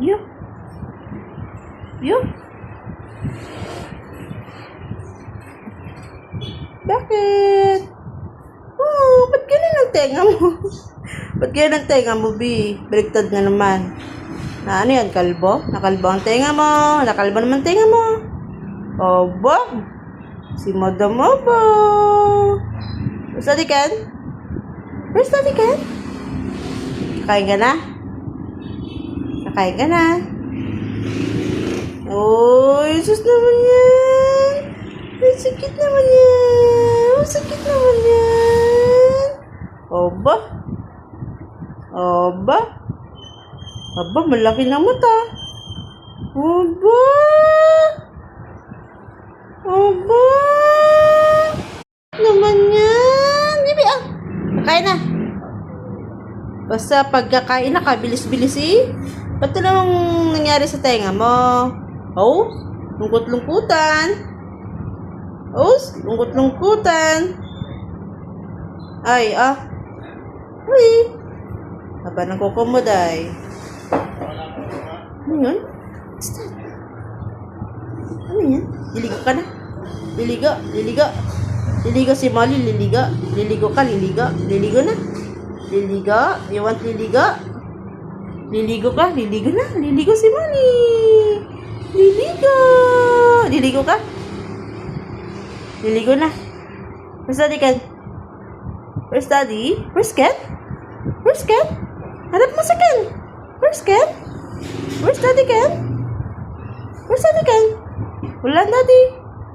Yo. Yo. Bakit? Oh, ba't ganyan ang tenga mo? Ba't ganyan ang tenga mo, Bi? Baliktad na naman. Na ano yan, kalbo? Nakalbo ang tenga mo. Nakalbo naman tenga mo. Obo. Si Madam Obo. Where's Daddy Ken? Where's Daddy Ken? Kakain ka na? Kakain ka na? Oh, Jesus naman yan. Ay, sakit naman yan. Oh, sakit naman yan. Oba. Oba. Aba, malaki na mata. Oba. Oba. Naman yan. Bibi, ah. Kakain na. Basta pagkakain na, kabilis-bilis eh. Ba't namang nangyari sa tenga mo? Oh, lungkot-lungkutan. Oh, lungkot-lungkutan. Ay, ah. Uy. Haba ng kukumoday. Ano yun? Stop. Ano yan? Liligo ka na? Liligo, liligo. Liligo si Molly, liligo. Liligo ka, liligo. Liligo na. Liligo. You want liligo? Liligo ka, liligo na. Liligo si Molly. Liligo. Liligo ka? Liligo na. Where's Daddy Ken? Where's Daddy? Where's Ken? Where's Ken? Hanap mo si Ken. Where's Ken? Where's Daddy Ken? Where's Daddy Ken? Wala, Daddy.